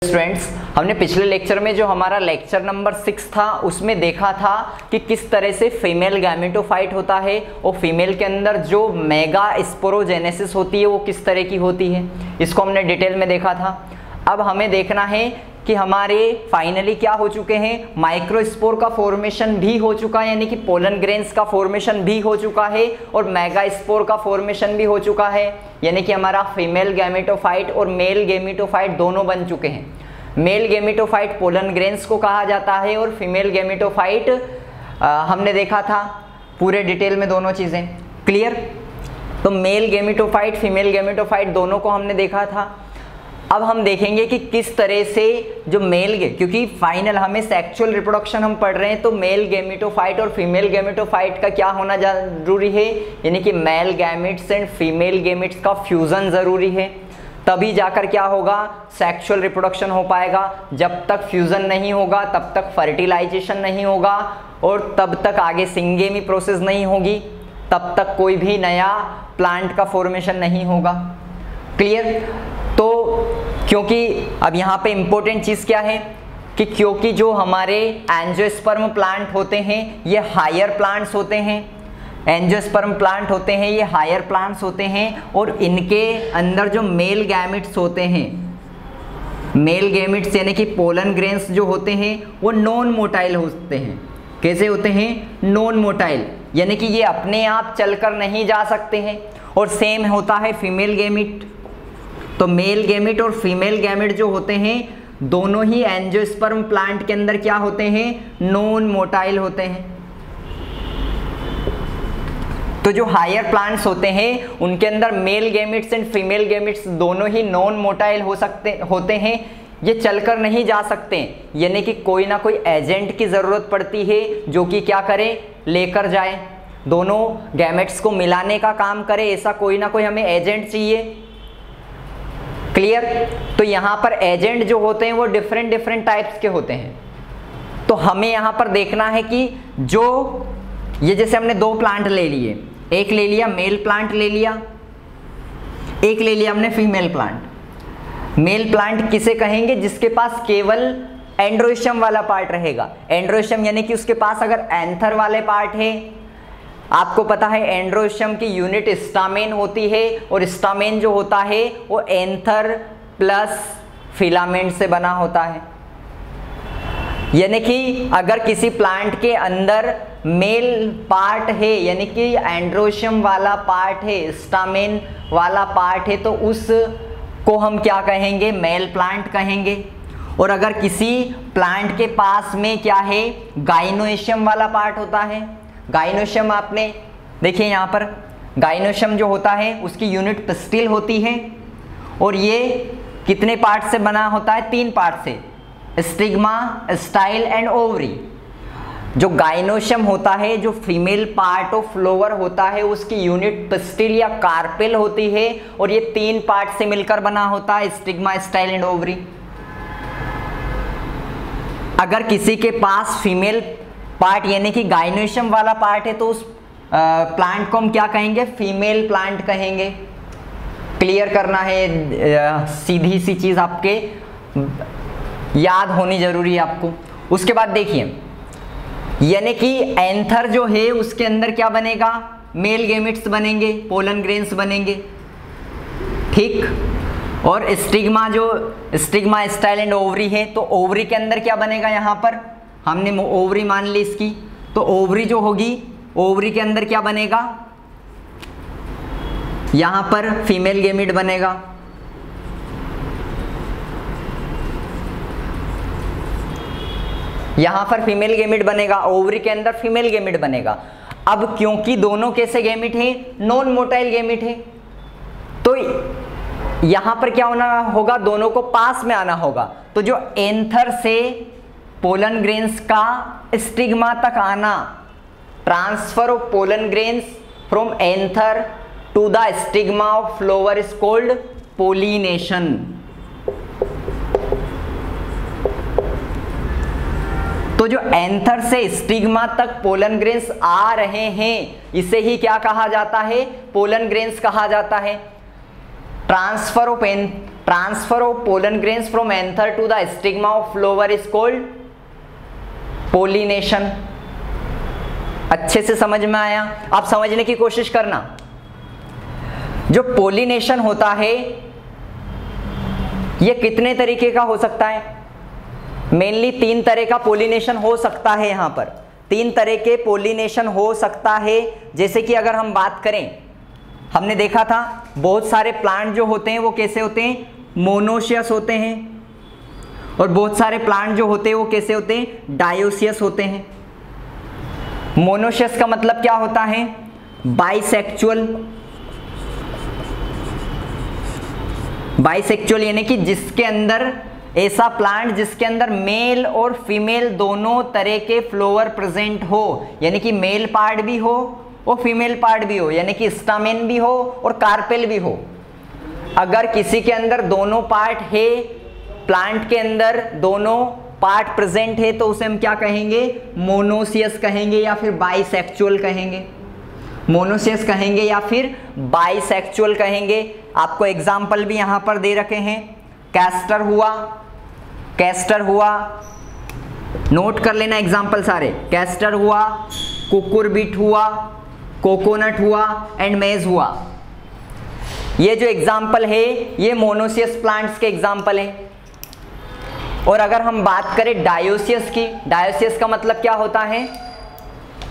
Students, हमने पिछले lecture में जो हमारा लेक्चर नंबर 6 था उसमें देखा था कि किस तरह से फीमेल गैमेटोफाइट होता है और फीमेल के अंदर जो मेगा स्पोरोजेनेसिस होती है वो किस तरह की होती है, इसको हमने डिटेल में देखा था। अब हमें देखना है कि हमारे फाइनली क्या हो चुके हैं, माइक्रोस्पोर का फॉर्मेशन भी हो चुका है, यानी कि पोलन ग्रेन्स का फॉर्मेशन भी हो चुका है और मेगा स्पोर का फॉर्मेशन भी हो चुका है, यानी कि हमारा फीमेल गैमेटोफाइट और मेल गैमेटोफाइट दोनों बन चुके हैं। मेल गैमेटोफाइट पोलन ग्रेन्स को कहा जाता है और फीमेल गैमेटोफाइट हमने देखा था पूरे डिटेल में दोनों चीज़ें क्लियर। तो मेल गैमेटोफाइट फीमेल गैमेटोफाइट दोनों को हमने देखा था। अब हम देखेंगे कि किस तरह से जो क्योंकि फाइनल हमें सेक्सुअल रिप्रोडक्शन हम पढ़ रहे हैं तो मेल गैमेटोफाइट और फीमेल गैमेटोफाइट का क्या होना जरूरी है, यानी कि male gametes and female gametes का फ्यूजन जरूरी है, तभी जाकर क्या होगा, सेक्सुअल रिप्रोडक्शन हो पाएगा। जब तक फ्यूजन नहीं होगा तब तक फर्टिलाइजेशन नहीं होगा और तब तक आगे सिंगेमी प्रोसेस नहीं होगी, तब तक कोई भी नया प्लांट का फॉर्मेशन नहीं होगा क्लियर। तो क्योंकि अब यहाँ पे इम्पोर्टेंट चीज़ क्या है कि क्योंकि जो हमारे एंजियोस्पर्म प्लांट होते हैं ये हायर प्लांट्स होते हैं, एंजियोस्पर्म प्लांट होते हैं ये हायर प्लांट्स होते हैं और इनके अंदर जो मेल गैमेट्स होते हैं, मेल गैमेट्स यानी कि पोलन ग्रेन्स जो होते हैं वो नॉन मोटाइल होते हैं। कैसे होते हैं, नॉन मोटाइल, यानी कि ये अपने आप चलकर नहीं जा सकते हैं। और सेम होता है फीमेल गैमेट। तो मेल गैमेट और फीमेल गैमेट जो होते हैं दोनों ही एंजियोस्पर्म प्लांट के अंदर क्या होते हैं, नॉन मोटाइल होते हैं। तो जो हायर प्लांट्स होते हैं उनके अंदर male gametes and female gametes दोनों ही नॉन मोटाइल होते हैं, ये चलकर नहीं जा सकते, यानी कि कोई ना कोई एजेंट की जरूरत पड़ती है जो कि क्या करे, लेकर जाए, दोनों गैमेट्स को मिलाने का काम करे, ऐसा कोई ना कोई हमें एजेंट चाहिए क्लियर। तो यहाँ पर एजेंट जो होते हैं वो डिफरेंट टाइप्स के होते हैं। तो हमें यहाँ पर देखना है कि जो ये जैसे हमने दो प्लांट ले लिए, एक ले लिया मेल प्लांट ले लिया, एक ले लिया हमने फीमेल प्लांट। मेल प्लांट किसे कहेंगे, जिसके पास केवल एंड्रोशियम वाला पार्ट रहेगा। एंड्रोशियम यानी कि उसके पास अगर एंथर वाले पार्ट है, आपको पता है एंड्रोशियम की यूनिट स्टामेन होती है और स्टामेन जो होता है वो एंथर प्लस फिलामेंट से बना होता है। यानी कि अगर किसी प्लांट के अंदर मेल पार्ट है, यानी कि एंड्रोशियम वाला पार्ट है, स्टामेन वाला पार्ट है, तो उसको हम क्या कहेंगे, मेल प्लांट कहेंगे। और अगर किसी प्लांट के पास में क्या है, गाइनोशियम वाला पार्ट होता है। गाइनोशियम आपने देखिए यहाँ पर गाइनोशियम जो होता है उसकी यूनिट पिस्टिल होती है और ये कितने पार्ट से बना होता है, 3 पार्ट से, स्टिग्मा, स्टाइल एंड ओवरी। जो गाइनोशियम होता है, जो फीमेल पार्ट ऑफ फ्लावर होता है, उसकी यूनिट पिस्टिल या कार्पेल होती है और ये 3 पार्ट से मिलकर बना होता है, स्टिग्मा, स्टाइल एंड ओवरी। अगर किसी के पास फीमेल पार्ट यानी कि गाइनोशियम वाला पार्ट है तो उस प्लांट को हम क्या कहेंगे, फीमेल प्लांट कहेंगे। क्लियर करना है, सीधी सी चीज आपके याद होनी जरूरी है आपको। उसके बाद देखिए, यानी कि एंथर जो है उसके अंदर क्या बनेगा, मेल गैमेट्स बनेंगे, पोलन ग्रेन्स बनेंगे, ठीक। और स्टिग्मा, स्टाइल एंड ओवरी है, तो ओवरी के अंदर क्या बनेगा, यहाँ पर हमने ओवरी मान ली इसकी, तो ओवरी जो होगी, ओवरी के अंदर क्या बनेगा, यहां पर फीमेल गैमेट बनेगा। यहां पर फीमेल गैमेट बनेगा, ओवरी के अंदर फीमेल गैमेट बनेगा। अब क्योंकि दोनों कैसे गैमेट हैं, नॉन मोटाइल गैमेट है, तो यहां पर क्या होना होगा, दोनों को पास में आना होगा। तो जो एंथर से पोलन ग्रेन्स का स्टिग्मा तक आना, transfer of pollen grains from anther to the stigma of flower is called pollination. तो जो एंथर से स्टिग्मा तक पोलन ग्रेन्स आ रहे हैं, इसे ही क्या कहा जाता है, पोलन ग्रेन्स कहा जाता है। Transfer of pollen grains from anther to the stigma of flower is called pollination. अच्छे से समझ में आया? आप समझने की कोशिश करना। जो पोलिनेशन होता है ये कितने तरीके का हो सकता है? मेनली 3 तरह का पोलिनेशन हो सकता है। यहाँ पर 3 तरह के पोलिनेशन हो सकता है। जैसे कि अगर हम बात करें, हमने देखा था बहुत सारे प्लांट जो होते हैं वो कैसे होते हैं? मोनोशियस होते हैं। और बहुत सारे प्लांट जो होते हैं वो कैसे होते हैं? डायोसियस होते हैं। मोनोशियस का मतलब क्या होता है? बाइसेक्चुअल। बाइसेक्चुअल यानी कि जिसके अंदर ऐसा प्लांट जिसके अंदर मेल और फीमेल दोनों तरह के फ्लावर प्रेजेंट हो, यानी कि मेल पार्ट भी हो और फीमेल पार्ट भी हो, यानी कि स्टामेन भी हो और कार्पेल भी हो। अगर किसी के अंदर दोनों पार्ट है, प्लांट के अंदर दोनों पार्ट प्रेजेंट है, तो उसे हम क्या कहेंगे? मोनोसियस कहेंगे या फिर बाइसेक्चुअल कहेंगे। मोनोसियस कहेंगे या फिर बाइसेक्चुअल कहेंगे। आपको एग्जाम्पल भी यहां पर दे रखे हैं। कैस्टर हुआ, कैस्टर हुआ, नोट कर लेना एग्जाम्पल सारे। कैस्टर हुआ, कुकुरबिट हुआ, कोकोनट हुआ एंड मेज हुआ। ये जो एग्जाम्पल है ये मोनोसियस प्लांट्स के एग्जाम्पल हैं। और अगर हम बात करें डायोसियस की, डायोसियस का मतलब क्या होता है?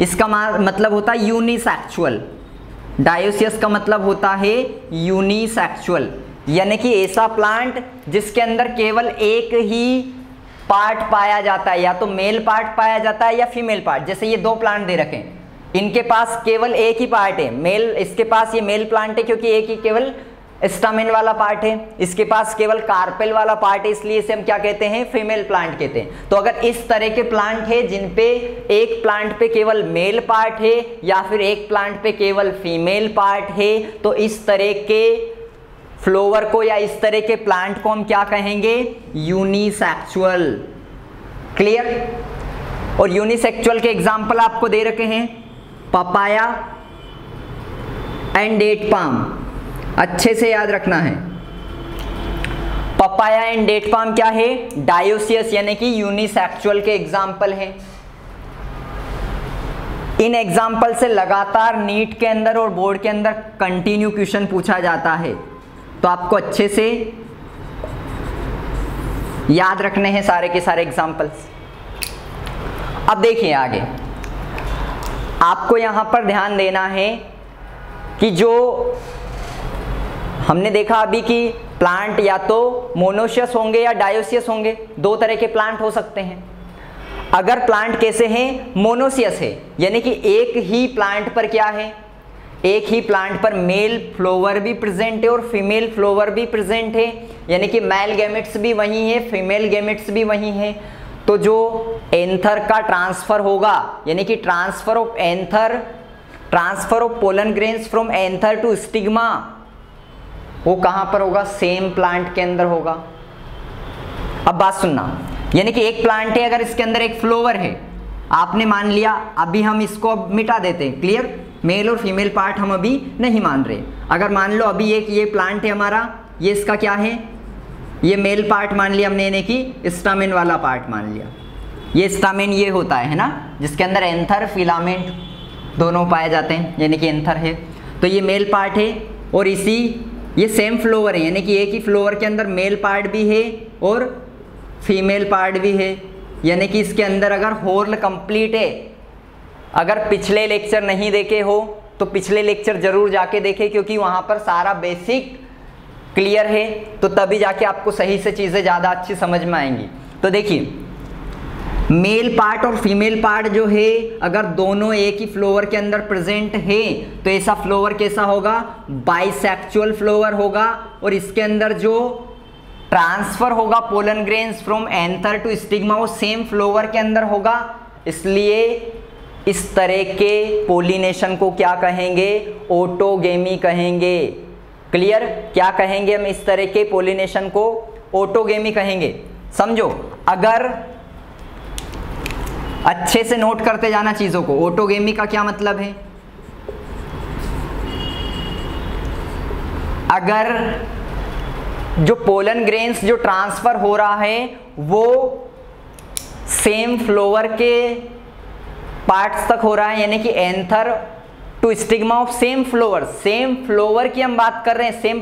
इसका मतलब होता है यूनिसेक्सुअल। डायोसियस का मतलब होता है यूनिसेक्सुअल, यानी कि ऐसा प्लांट जिसके अंदर केवल एक ही पार्ट पाया जाता है, या तो मेल पार्ट पाया जाता है या फीमेल पार्ट। जैसे ये 2 प्लांट दे रखे हैं, इनके पास केवल एक ही पार्ट है मेल। इसके पास ये मेल प्लांट है क्योंकि एक ही केवल स्टामेन वाला पार्ट है। इसके पास केवल कार्पेल वाला पार्ट है, इसलिए इसे हम क्या कहते हैं? फीमेल प्लांट कहते हैं। तो अगर इस तरह के प्लांट है जिन पे एक प्लांट पे केवल मेल पार्ट है या फिर एक प्लांट पे केवल फीमेल पार्ट है, तो इस तरह के फ्लावर को या इस तरह के प्लांट को हम क्या कहेंगे? यूनिसेक्सुअल। क्लियर? और यूनिसेक्सुअल के एग्जाम्पल आपको दे रखे हैं, पपाया एंड डेट पाम। अच्छे से याद रखना है। पपाया एंड डेट पाम क्या है? डायोसियस यानी कि यूनिसेक्सुअल के एग्जाम्पल है। इन एग्जाम्पल से लगातार नीट के अंदर और बोर्ड के अंदर कंटिन्यू क्वेश्चन पूछा जाता है, तो आपको अच्छे से याद रखने हैं सारे के सारे एग्जाम्पल्स। अब देखिए आगे, आपको यहां पर ध्यान देना है कि जो हमने देखा अभी कि प्लांट या तो मोनोशियस होंगे या डायोसियस होंगे, 2 तरह के प्लांट हो सकते हैं। अगर प्लांट कैसे हैं? मोनोसियस है, यानी कि एक ही प्लांट पर क्या है? एक ही प्लांट पर मेल फ्लावर भी प्रेजेंट है और फीमेल फ्लावर भी प्रेजेंट है, यानी कि मेल गैमेट्स भी वही है, फीमेल गैमेट्स भी वही है। तो जो एंथर का ट्रांसफर होगा, यानी कि transfer of anther, transfer of pollen grains from anther to stigma, वो कहां पर होगा? सेम प्लांट के अंदर होगा। अब बात सुनना, यानी कि एक प्लांट है, अगर इसके अंदर एक फ्लावर है, आपने मान लिया, अभी हम इसको मिटा देते हैं। क्लियर? मेल और फीमेल पार्ट हम अभी नहीं मान रहे। अगर मान लो अभी एक ये प्लांट है हमारा, ये इसका क्या है? ये मेल पार्ट मान लिया हमने, यानी कि स्टामेन वाला पार्ट मान लिया। ये स्टामेन ये होता है ना, जिसके अंदर एंथर फिलामेंट दोनों पाए जाते हैं, यानी कि एंथर है। तो ये मेल पार्ट है और ये सेम फ्लावर है, यानी कि एक ही फ्लावर के अंदर मेल पार्ट भी है और फीमेल पार्ट भी है, यानी कि इसके अंदर अगर होल कंप्लीट है। अगर पिछले लेक्चर नहीं देखे हो तो पिछले लेक्चर जरूर जाके देखें, क्योंकि वहाँ पर सारा बेसिक क्लियर है, तो तभी जाके आपको सही से चीज़ें ज़्यादा अच्छी समझ में आएंगी। तो देखिए, मेल पार्ट और फीमेल पार्ट जो है, अगर दोनों एक ही फ्लावर के अंदर प्रेजेंट है, तो ऐसा फ्लावर कैसा होगा? बाइसेक्सुअल फ्लावर होगा। और इसके अंदर जो ट्रांसफर होगा pollen grains from anther to stigma, वो सेम फ्लावर के अंदर होगा। इसलिए इस तरह के पोलिनेशन को क्या कहेंगे? ऑटोगेमी कहेंगे। क्लियर? क्या कहेंगे हम? इस तरह के पोलिनेशन को ऑटोगेमी कहेंगे। समझो, अगर अच्छे से नोट करते जाना चीजों को, ऑटोगेमी का क्या मतलब है? अगर जो पोलन ग्रेन्स जो ट्रांसफर हो रहा है वो सेम फ्लोवर के पार्ट्स तक हो रहा है, यानी कि anther to stigma of same flower की हम बात कर रहे हैं, सेम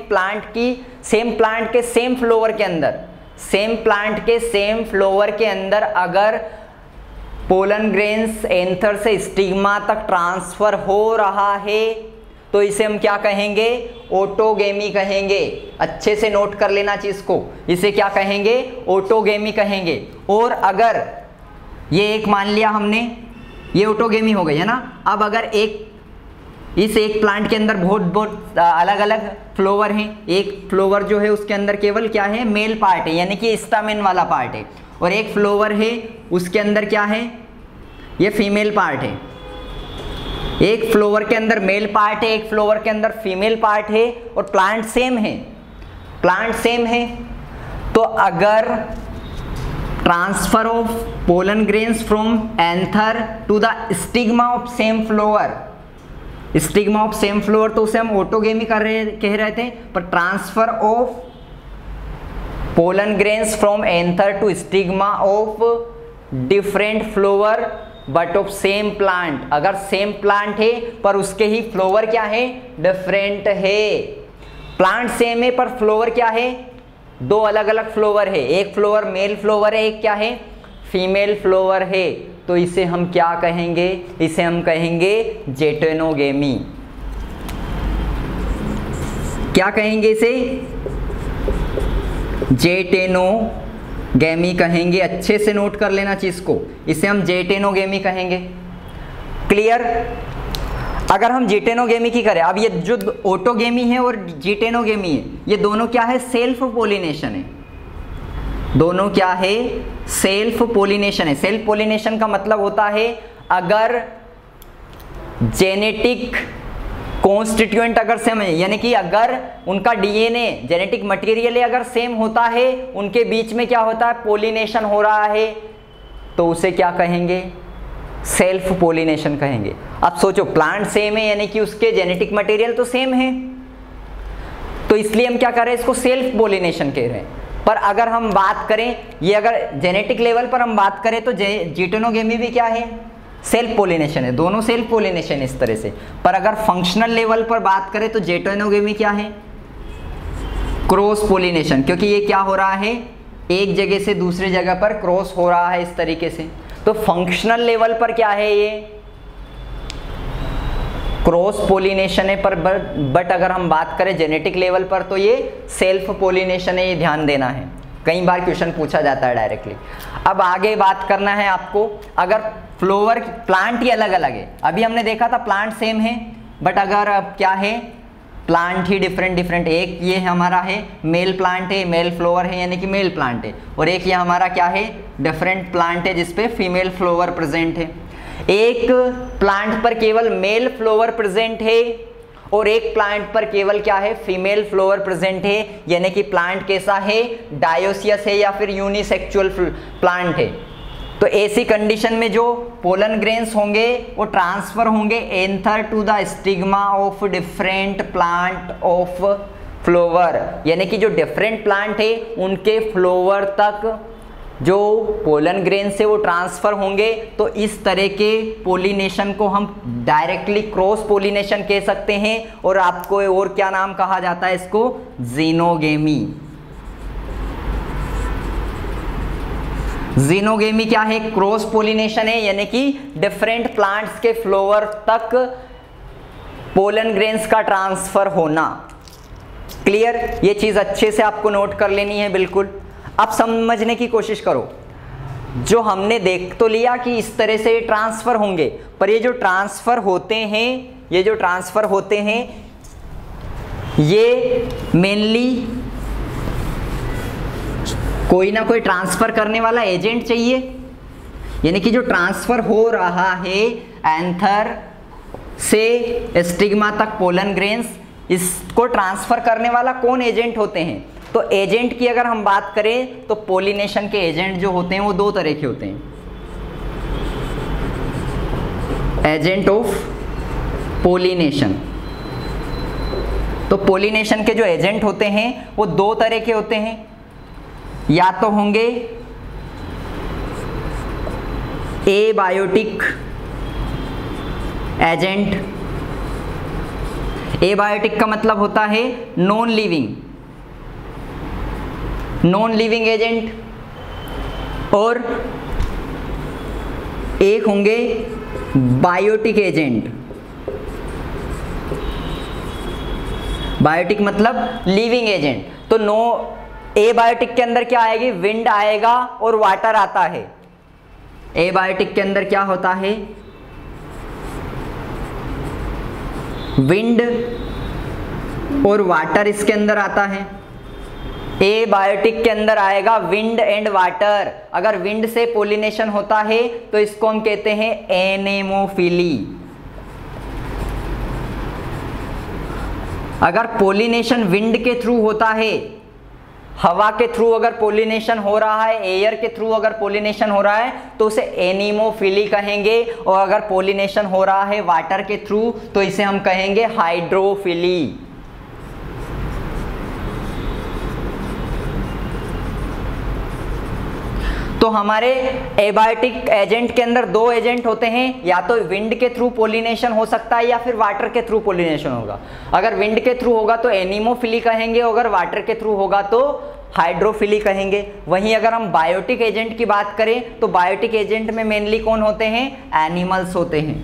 प्लांट के सेम फ्लोवर के अंदर, सेम प्लांट के सेम फ्लोवर के अंदर अगर पोलन ग्रेन्स एंथर से स्टिग्मा तक ट्रांसफर हो रहा है तो इसे हम क्या कहेंगे? ऑटोगेमी कहेंगे। अच्छे से नोट कर लेना चीज को, इसे क्या कहेंगे? ऑटोगेमी कहेंगे। और अगर ये एक मान लिया हमने, ये ऑटोगेमी हो गई है ना। अब अगर इस एक प्लांट के अंदर बहुत अलग अलग फ्लोवर हैं, एक फ्लोवर जो है उसके अंदर केवल क्या है? मेल पार्ट है, यानी कि स्टामेन वाला पार्ट है, और एक फ्लोवर है उसके अंदर क्या है? ये फीमेल पार्ट है। एक फ्लोवर के अंदर मेल पार्ट है, एक फ्लोवर के अंदर फीमेल पार्ट है, और प्लांट सेम है। तो अगर transfer of pollen grains from anther to the stigma of same flower, तो उसे हम ऑटोगेमी कह रहे थे, पर transfer of pollen grains from anther to stigma of different flower but of same plant, अगर सेम प्लांट है पर उसके ही फ्लोवर क्या है? डिफरेंट है। प्लांट सेम है पर फ्लोवर क्या है? दो अलग अलग फ्लोवर है, एक फ्लोवर मेल फ्लोवर है, एक क्या है? फीमेल फ्लोवर है। तो इसे हम क्या कहेंगे? इसे हम कहेंगे जेटेनोगेमी। क्या कहेंगे इसे? जेटेनोगेमी कहेंगे। अच्छे से नोट कर लेना चीज को, इसे हम जेटेनोगेमी कहेंगे। क्लियर? अगर हम जेटेनोगेमी की करें, अब ये जो ऑटोगेमी है और जेटेनोगेमी है, ये दोनों क्या है? सेल्फ पोलिनेशन है। दोनों क्या है? सेल्फ पोलिनेशन है। सेल्फ पोलिनेशन का मतलब होता है अगर जेनेटिक कॉन्स्टिट्यूएंट अगर सेम है, यानी कि अगर उनका डीएनए जेनेटिक मटेरियल अगर सेम होता है, उनके बीच में क्या होता है? पोलिनेशन हो रहा है, तो उसे क्या कहेंगे? सेल्फ पोलिनेशन कहेंगे। अब सोचो, प्लांट सेम है यानी कि उसके जेनेटिक मटेरियल तो सेम है, तो इसलिए हम क्या कर रहे हैं? इसको सेल्फ पोलिनेशन कह रहे हैं। पर अगर हम बात करें, ये अगर जेनेटिक लेवल पर हम बात करें तो जेटेनोगेमी भी क्या है? सेल्फ पोलिनेशन है। दोनों सेल्फ पोलिनेशन इस तरह से। पर अगर फंक्शनल लेवल पर बात करें तो जेटेनोगेमी क्या है? क्रॉस पोलिनेशन, क्योंकि ये क्या हो रहा है? एक जगह से दूसरी जगह पर क्रॉस हो रहा है इस तरीके से। तो फंक्शनल लेवल पर क्या है? ये क्रॉस पोलिनेशन है, पर बट अगर हम बात करें जेनेटिक लेवल पर तो ये सेल्फ पोलिनेशन है। ये ध्यान देना है, कई बार क्वेश्चन पूछा जाता है डायरेक्टली। अब आगे बात करना है आपको, अगर फ्लोवर प्लांट ही अलग अलग है, अभी हमने देखा था प्लांट सेम है, बट अगर अब क्या है? प्लांट ही डिफरेंट। एक ये हमारा है मेल प्लांट है, मेल फ्लोवर है यानी कि मेल प्लांट है, और एक ये हमारा क्या है? डिफरेंट प्लांट है जिसपे फीमेल फ्लोवर प्रेजेंट है। एक प्लांट पर केवल मेल फ्लोवर प्रेजेंट है और एक प्लांट पर केवल क्या है? फीमेल फ्लोवर प्रेजेंट है, यानी कि प्लांट कैसा है? डायोसियस है या फिर यूनिसेक्सुअल प्लांट है। तो ऐसी कंडीशन में जो पोलन ग्रेन्स होंगे वो ट्रांसफर होंगे anther to the stigma of different plant of flower, यानी कि जो डिफरेंट प्लांट है उनके फ्लोवर तक जो पोलन ग्रेन से वो ट्रांसफर होंगे। तो इस तरह के पोलिनेशन को हम डायरेक्टली क्रॉस पोलिनेशन कह सकते हैं, और आपको और क्या नाम कहा जाता है इसको? जीनोगेमी। जीनोगेमी क्या है? क्रॉस पोलिनेशन है, यानी कि डिफरेंट प्लांट्स के फ्लोवर तक पोलन ग्रेन्स का ट्रांसफर होना। क्लियर? ये चीज अच्छे से आपको नोट कर लेनी है बिल्कुल। अब समझने की कोशिश करो, जो हमने देख तो लिया कि इस तरह से ट्रांसफर होंगे, पर ये जो ट्रांसफर होते हैं ये मेनली कोई ना कोई ट्रांसफर करने वाला एजेंट चाहिए, यानी कि जो ट्रांसफर हो रहा है एंथर से स्टिग्मा तक पोलन ग्रेन्स, इसको ट्रांसफर करने वाला कौन एजेंट होते हैं? तो एजेंट की अगर हम बात करें तो पोलिनेशन के एजेंट जो होते हैं वो दो तरह के होते हैं। एजेंट ऑफ पोलिनेशन, तो पोलिनेशन के जो एजेंट होते हैं वो दो तरह के होते हैं, या तो होंगे एबायोटिक एजेंट। एबायोटिक का मतलब होता है नॉन लिविंग एजेंट, और एक होंगे बायोटिक एजेंट। बायोटिक मतलब लिविंग एजेंट। तो एबायोटिक के अंदर क्या आएगी, विंड आएगा और वाटर आता है। एबायोटिक के अंदर क्या होता है, विंड और वाटर इसके अंदर आता है। एबायोटिक के अंदर आएगा विंड एंड वाटर। अगर विंड से पोलिनेशन होता है तो इसको हम कहते हैं एनेमोफिली। अगर पोलिनेशन विंड के थ्रू होता है, हवा के थ्रू अगर पोलिनेशन हो रहा है, एयर के थ्रू अगर पोलिनेशन हो रहा है तो उसे एनीमोफिली कहेंगे, और अगर पोलिनेशन हो रहा है वाटर के थ्रू तो इसे हम कहेंगे हाइड्रोफिली। तो हमारे एबायोटिक एजेंट के अंदर दो एजेंट होते हैं, या तो विंड के थ्रू पोलिनेशन हो सकता है या फिर वाटर के थ्रू पोलिनेशन होगा। अगर विंड के थ्रू होगा तो एनीमोफिली कहेंगे, अगर वाटर के थ्रू होगा तो हाइड्रोफिली कहेंगे। वहीं अगर हम बायोटिक एजेंट की बात करें तो बायोटिक एजेंट में मेनली कौन होते हैं, एनिमल्स होते हैं।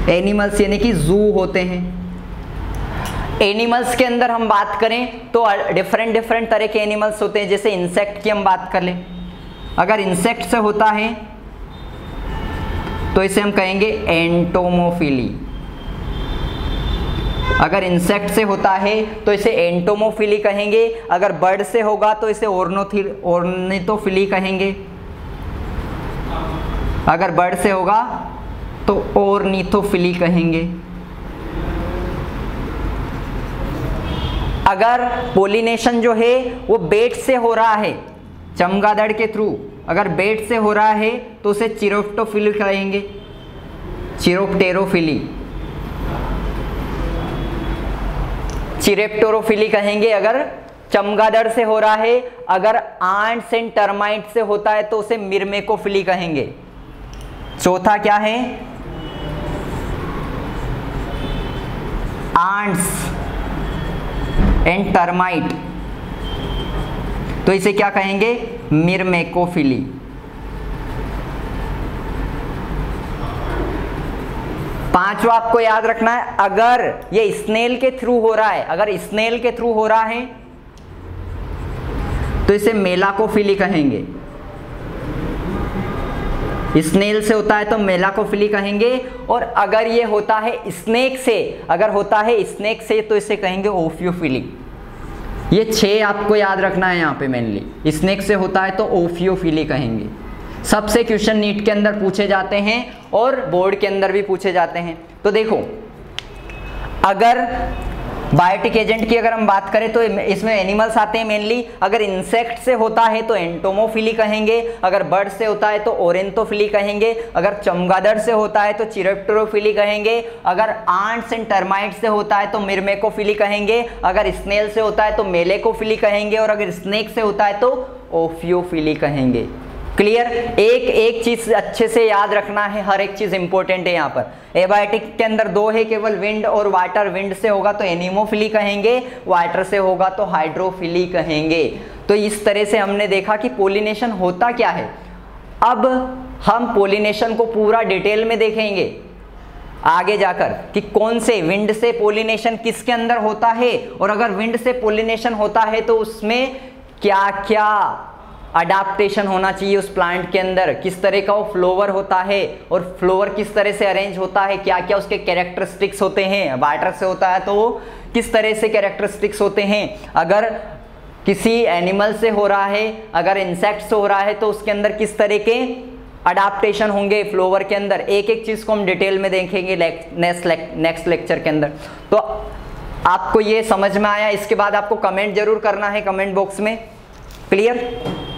एनिमल्स यानी कि जू होते हैं। एनिमल्स के अंदर हम बात करें तो डिफरेंट तरह के एनिमल्स होते हैं। जैसे इंसेक्ट की हम बात कर लें, अगर इंसेक्ट से होता है तो इसे हम कहेंगे एंटोमोफिली। अगर इंसेक्ट से होता है तो इसे एंटोमोफिली कहेंगे। अगर बर्ड से होगा तो इसे ऑर्निथोफिली कहेंगे। अगर बर्ड से होगा तो ऑर्निथोफिली कहेंगे। अगर पोलिनेशन जो है वो बेट से हो रहा है, चमगादड़ के थ्रू अगर बेट से हो रहा है तो उसे चिरोप्टोफिली कहेंगे, चिरोप्टेरोफिली, चिरेप्टोरोफिली कहेंगे अगर चमगादड़ से हो रहा है। अगर आंट्स एंड टर्माइट से होता है तो उसे मिर्मेकोफिली कहेंगे। चौथा क्या है, आंट्स एंड टर्माइट, तो इसे क्या कहेंगे, मिर्मेकोफिली। पांचवा आपको याद रखना है, अगर ये स्नेल के थ्रू हो रहा है, अगर स्नेल के थ्रू हो रहा है तो इसे मेलाकोफिली कहेंगे। स्नेल से होता है तो मेलाकोफिली कहेंगे। और अगर ये होता है स्नेक से, अगर होता है स्नेक से तो इसे कहेंगे ओफियोफिली। ये 6 आपको याद रखना है यहाँ पे मेनली। स्नेक से होता है तो ओफियोफिली कहेंगे। सबसे क्वेश्चन नीट के अंदर पूछे जाते हैं और बोर्ड के अंदर भी पूछे जाते हैं। तो देखो, अगर बायोटिक एजेंट की अगर हम बात करें तो इसमें एनिमल्स आते हैं मेनली। अगर इंसेक्ट से होता है तो एंटोमोफिली कहेंगे। अगर बर्ड से होता है तो ओरेंथोफिली कहेंगे। अगर चमगादड़ से होता है तो चिरोप्टेरोफिली कहेंगे। अगर आंट्स एंड टर्माइट से होता है तो मिर्मेकोफिली कहेंगे। अगर स्नेल से होता है तो मेलेकोफिली कहेंगे। और अगर स्नेक से होता है तो ओफियोफिली कहेंगे। क्लियर? एक चीज अच्छे से याद रखना है, हर एक चीज इंपॉर्टेंट है यहाँ पर। एबायोटिक के अंदर 2 है केवल, विंड और वाटर। विंड से होगा तो एनीमोफिली कहेंगे, वाटर से होगा तो हाइड्रोफिली कहेंगे। तो इस तरह से हमने देखा कि पोलिनेशन होता क्या है। अब हम पोलिनेशन को पूरा डिटेल में देखेंगे आगे जाकर कि कौन से विंड से पोलिनेशन किसके अंदर होता है, और अगर विंड से पोलिनेशन होता है तो उसमें क्या क्या अडाप्टेशन होना चाहिए उस प्लांट के अंदर, किस तरह का वो फ्लोवर होता है और फ्लोवर किस तरह से अरेंज होता है, क्या क्या उसके कैरेक्टरिस्टिक्स होते हैं। वाटर से होता है तो वो किस तरह से कैरेक्टरिस्टिक्स होते हैं। अगर किसी एनिमल से हो रहा है, अगर इंसेक्ट से हो रहा है तो उसके अंदर किस तरह के अडाप्टेशन होंगे फ्लोवर के अंदर। एक एक चीज़ को हम डिटेल में देखेंगे नेक्स्ट लेक्चर के अंदर। तो आपको ये समझ में आया? इसके बाद आपको कमेंट जरूर करना है कमेंट बॉक्स में। क्लियर?